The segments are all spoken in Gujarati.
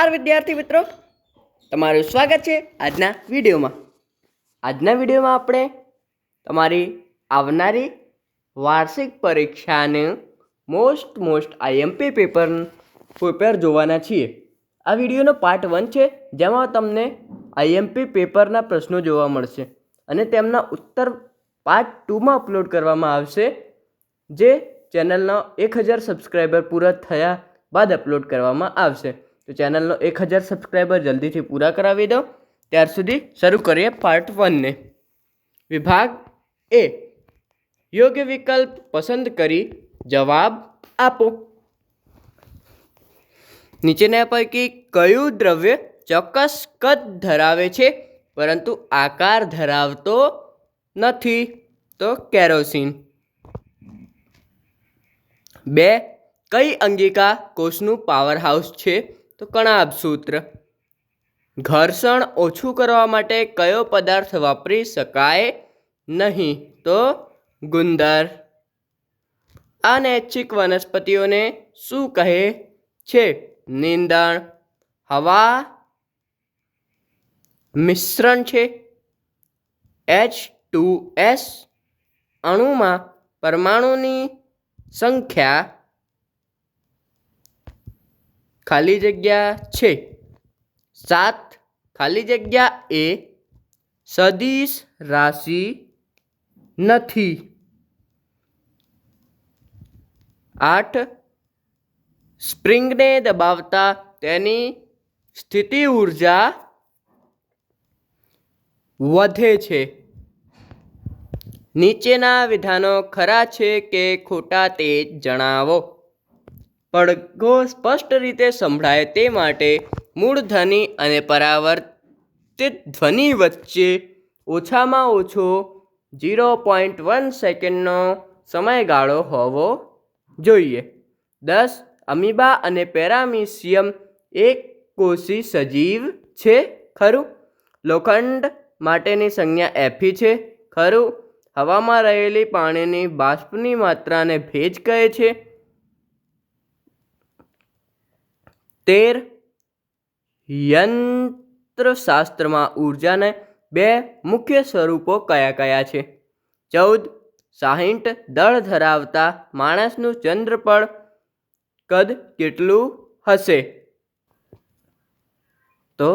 નમસ્કાર વિદ્યાર્થી મિત્રો, તમારું સ્વાગત છે આજના વિડીયોમાં. આજના વિડીયોમાં આપણે તમારી આવનારી વાર્ષિક પરીક્ષાનું મોસ્ટ આઈએમપી પેપર જોવાના છીએ. આ વિડીયોનો પાર્ટ 1 છે, જેમાં તમને આઈએમપી પેપરના પ્રશ્નો જોવા મળશે અને તેમના ઉત્તર પાર્ટ 2માં અપલોડ કરવામાં આવશે, જે ચેનલનો 1000 સબસ્ક્રાઈબર પૂરા થયા બાદ અપલોડ કરવામાં આવશે. તો ચેનલનો 1000 સબસ્ક્રાઈબર જલ્દીથી પૂરા કરાવી દો. ત્યાર સુધી શરૂ કરીએ પાર્ટ 1ને. વિભાગ એ, યોગ્ય વિકલ્પ પસંદ કરી જવાબ આપો. નીચેના પૈકી કયું દ્રવ્ય ચોક્કસ કદ ધરાવે છે પરંતુ આકાર ધરાવતો નથી? તો કેરોસીન. 2. કઈ અંગિકા કોષનું પાવર હાઉસ છે? તો કણાભ સૂત્ર. ઘર્ષણ ઓછું કરવા માટે કયો પદાર્થ વાપરી શકાય નહીં? તો ગુંદર. અનૈચ્છિક વનસ્પતિઓને શું કહે છે? નીંદણ. હવા મિશ્રણ છે. H2S અણુમાં પરમાણુની સંખ્યા ખાલી જગ્યા છે 7. ખાલી જગ્યા એ સદિશ રાશિ નથી. 8. સ્પ્રિંગને દબાવતા તેની સ્થિતિ ઊર્જા વધે છે. નીચેના વિધાનો ખરા છે કે ખોટા તે જણાવો. પડઘો સ્પષ્ટ રીતે સંભળાય તે માટે મૂળધ્વનિ અને પરાવર્તિત ધ્વનિ વચ્ચે ઓછામાં ઓછો 0.1 સેકન્ડનો સમયગાળો હોવો જોઈએ. 10. અમીબા અને પેરામીશિયમ એકકોષી સજીવ છે, ખરું? લોખંડ માટેની સંજ્ઞા Fe છે, ખરું? હવામાં રહેલી પાણીની બાષ્પની માત્રાને ભેજ કહે છે. 13. યંત્રશાસ્ત્રમાં ઉર્જાના 2 મુખ્ય સ્વરૂપો કયા કયા છે? 14. 60 દળ ધરાવતા માણસનું ચંદ્ર પર કદ કેટલું હશે? તો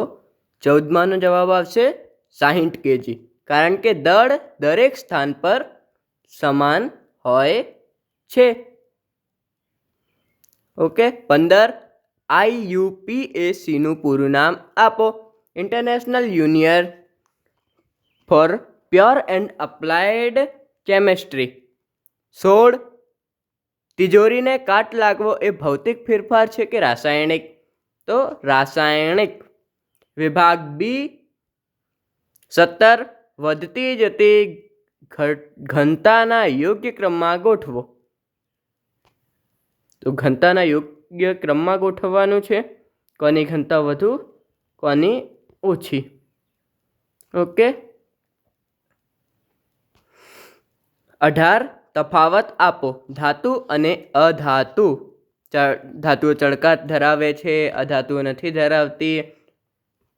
14માનો જવાબ આવશે 60 kg, કારણ કે દળ દરેક સ્થાન પર સમાન હોય છે. ઓકે. 15. IUPACનું પૂરું નામ આપો. International union for pure and applied chemistry. 16. તિજોરીને કાટ લાગવો એ ભૌતિક ફેરફાર છે કે રાસાયણિક? તો રાસાયણિક. વિભાગ બી. 17. વધતી જતી ઘનતાના યોગ્ય ક્રમમાં ગોઠવો. તો ઘનતાના યોગ્ય ક્રમમાં ગોઠવવાનું છે. કોની ઘનતા વધુ, કોની ઓછી. ઓકે. 18. તફાવત આપો. ધાતુ અને અધાતુ. ધાતુઓ ચળકાટ ધરાવે છે, અધાતુઓ નથી ધરાવતી.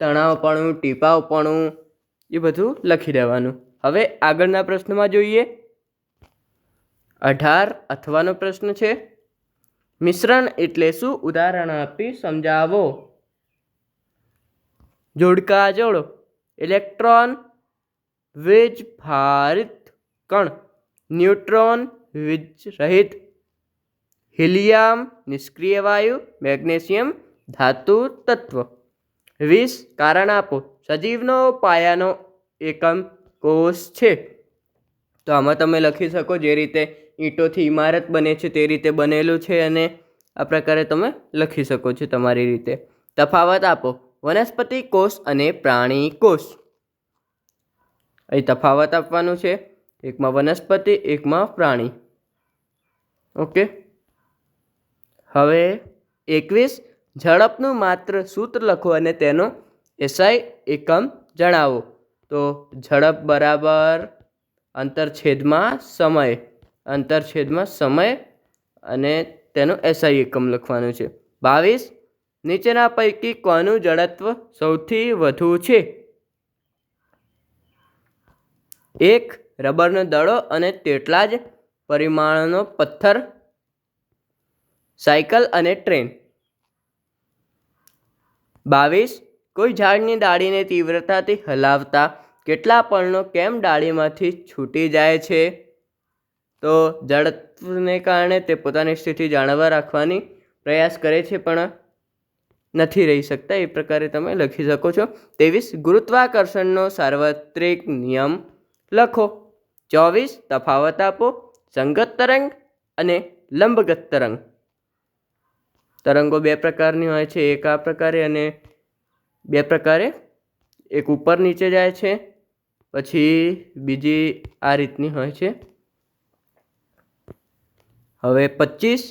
તણાવપણું, ટીપાવપણું, એ બધું લખી દેવાનું. હવે આગળના પ્રશ્નમાં જોઈએ. 18 અથવાનો પ્રશ્ન છે. મિશ્રણ એટલે શું? ઉદાહરણ આપી સમજાવો. જોડકા જોડો. ઇલેક્ટ્રોન વીજભારિત કણ, ન્યુટ્રોન વીજરહિત, હિલિયમ નિષ્ક્રિય વાયુ, મેગ્નેશિયમ ધાતુ તત્વ. 20 કારણ આપો. સજીવનો પાયાનો એકમ કોષ છે. તો આમાં તમે લખી શકો, જે રીતે ઈંટોથી ઇમારત બને છે તે રીતે બનેલું છે, અને આ પ્રકારે તમે લખી શકો છો તમારી રીતે. તફાવત આપો. વનસ્પતિ કોષ અને પ્રાણી કોષ. અહીં તફાવત આપવાનું છે. એકમાં વનસ્પતિ, એકમાં પ્રાણી. ઓકે. હવે 21. ઝડપનું માત્ર સૂત્ર લખો અને તેનો SI એકમ જણાવો. તો ઝડપ બરાબર અંતરછેદમાં સમય અને તેનો SI એકમ લખવાનું છે. 22. નીચેના પૈકી કોનું જડત્વ સૌથી વધુ છે? 1. રબરનો દડો અને તેટલા જ પરિમાણનો પથ્થર, સાયકલ અને ટ્રેન. 22. કોઈ ઝાડની ડાળીને તીવ્રતાથી હલાવતા કેટલા પર્ણો કેમ ડાળીમાંથી છૂટી જાય છે? તો જડત્વને કારણે તે પોતાની સ્થિતિ જાળવવા રાખવાની પ્રયાસ કરે છે પણ નથી રહી શકતા. એ પ્રકારે તમે લખી શકો છો. 23. ગુરુત્વાકર્ષણનો સાર્વત્રિક નિયમ લખો. 24. તફાવત આપો. સંગત તરંગ અને લંબગત તરંગ. તરંગો બે પ્રકારની હોય છે, એક આ પ્રકારે અને બે પ્રકારે. એક ઉપર નીચે જાય છે, પછી બીજી આ રીતની હોય છે. હવે 25.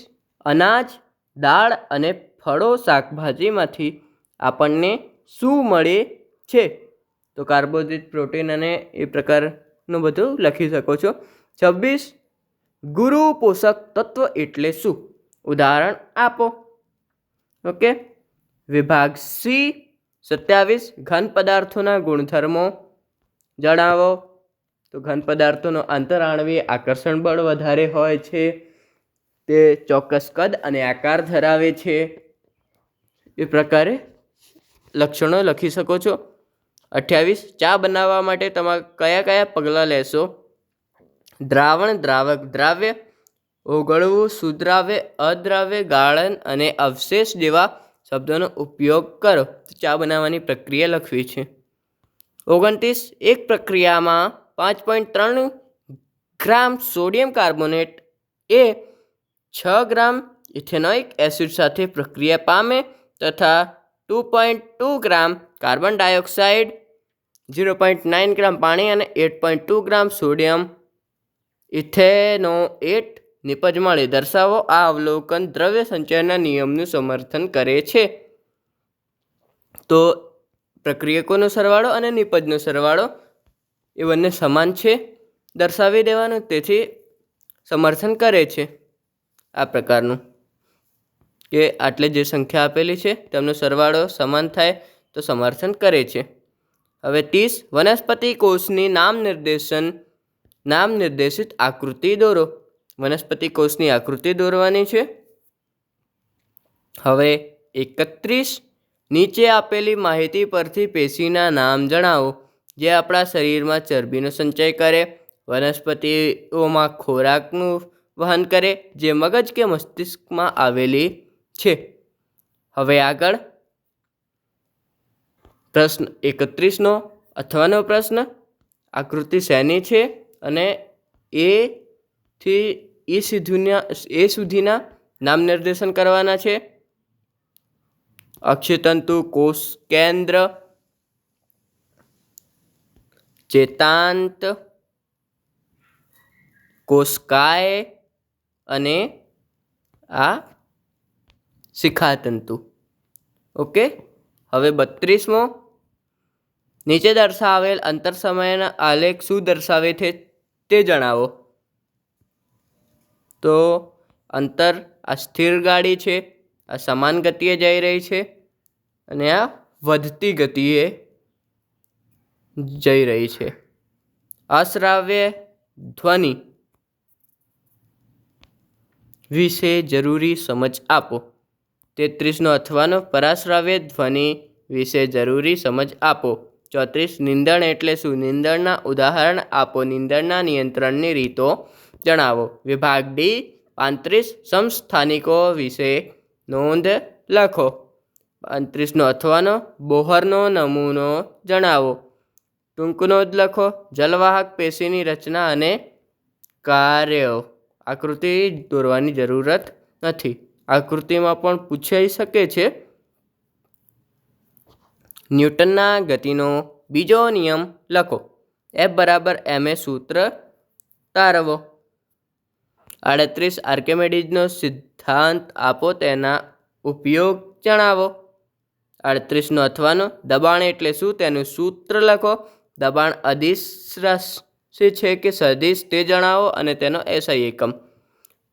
અનાજ, દાળ અને ફળો શાકભાજીમાંથી આપણને શું મળે છે? તો કાર્બોહાઈડ્રેટ, પ્રોટીન અને એ પ્રકારનું બધું લખી શકો છો. 26. ગુરુ પોષક તત્વ એટલે શું? ઉદાહરણ આપો. ઓકે. વિભાગ સી. 27. ઘન પદાર્થોના ગુણધર્મો જણાવો. તો ઘન પદાર્થોનો આંતરઆણવીય આકર્ષણ બળ વધારે હોય છે, તે ચોક્કસ કદ અને આકાર ધરાવે છે. એ પ્રકારે લક્ષણો લખી શકો છો. 28. ચા બનાવવા માટે તમે કયા કયા પગલાં લેશો? દ્રાવણ, દ્રાવક, દ્રાવ્ય, ઓગળવું, સુદ્રાવ્ય, અદ્રાવ્ય, ગાળણ અને અવશેષ જેવા શબ્દોનો ઉપયોગ કરો. ચા બનાવવાની પ્રક્રિયા લખવી છે. 29. એક પ્રક્રિયામાં 5.3 ગ્રામ સોડિયમ કાર્બોનેટ એ 6 ગ્રામ ઇથેનોઇક એસિડ સાથે પ્રક્રિયા પામે તથા 2.2 ગ્રામ કાર્બન ડાયોક્સાઇડ, 0.9 ગ્રામ પાણી અને 8.2 ગ્રામ સોડિયમ ઇથેનોએટ નિપજ મળે. દર્શાવો. આ અવલોકન દ્રવ્ય સંચયના નિયમનું સમર્થન કરે છે. તો પ્રક્રિયકોનો સરવાળો અને નિપજનો સરવાળો એ બંને સમાન છે, દર્શાવી દેવાનું. તેથી સમર્થન કરે છે આ પ્રકારનું કે આટલે જે સંખ્યા આપેલી છે તેમનો સરવાળો સમાન થાય તો સમર્થન કરે છે. હવે 30. વનસ્પતિ કોષની નામ નિર્દેશિત આકૃતિ દોરો. વનસ્પતિ કોષની આકૃતિ દોરવાની છે. હવે 31. નીચે આપેલી માહિતી પરથી પેશીના નામ જણાવો જે આપણા શરીરમાં ચરબીનો સંચય કરે, વનસ્પતિઓમાં ખોરાકનું વહન કરે, જે મગજ કે મસ્તિષ્કમાં આવેલી છે. હવે આગળ પ્રશ્ન 31નો અથવાનો પ્રશ્ન. આકૃતિ શેની છે અને એ થી એ સુધીના નામ નિર્દેશન કરવાના છે. અક્ષતંતુ, કોષ કેન્દ્ર, ચેતાંત, કોષકાય અને આ શિખાતંતુ. ઓકે. હવે 32મો. નીચે દર્શાવેલ અંતર સમયના આલેખ શું દર્શાવે છે તે જણાવો. તો અંતર આ સ્થિર ગાડી છે, આ સમાન ગતિએ જઈ રહી છે અને આ વધતી ગતિએ જઈ રહી છે. અશ્રાવ્ય ધ્વનિ વિશે જરૂરી સમજ આપો. 33નો અથવાનો. પરાશ્રાવ્ય ધ્વનિ વિશે જરૂરી સમજ આપો. 34. નીંદણ એટલે શું? નીંદણના ઉદાહરણ આપો. નીંદણના નિયંત્રણની રીતો જણાવો. વિભાગ ડી. 35. સમસ્થાનિકો વિશે નોંધ લખો. 35નો અથવાનો. બોહરનો નમૂનો જણાવો. ટૂંક નોંધ લખો. જલવાહક પેશીની રચના અને કાર્યો. આકૃતિ દોરવાની જરૂરત નથી, આકૃતિમાં પણ પૂછાઈ શકે છે. ન્યૂટનના ગતિનો બીજો નિયમ લખો. F=ma સૂત્ર તારવો. 38. આર્કિમેડીઝનો સિદ્ધાંત આપો, તેના ઉપયોગ જણાવો. 38નો અથવાનો. દબાણ એટલે શું તેનું સૂત્ર લખો. દબાણ અદિશ છે કે સદિશ તે જણાવો અને તેનો SI એકમ.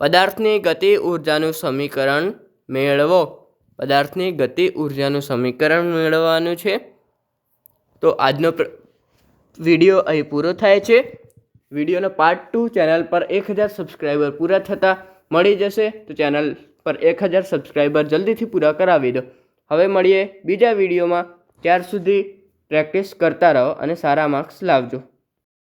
પદાર્થની ગતિ ઉર્જાનું સમીકરણ મેળવો. પદાર્થની ગતિ ઉર્જાનું સમીકરણ મેળવવાનું છે. તો આજનો વિડીયો અહીં પૂરો થાય છે. વિડીયોનો પાર્ટ 2 ચેનલ પર 1000 સબસ્ક્રાઈબર પૂરા થતાં મળી જશે. તો ચેનલ પર 1000 સબસ્ક્રાઈબર જલ્દીથી પૂરા કરાવી દો. હવે મળીએ બીજા વિડીયોમાં. ત્યાર સુધી પ્રેક્ટિસ કરતા રહો અને સારા માર્ક્સ લાવજો.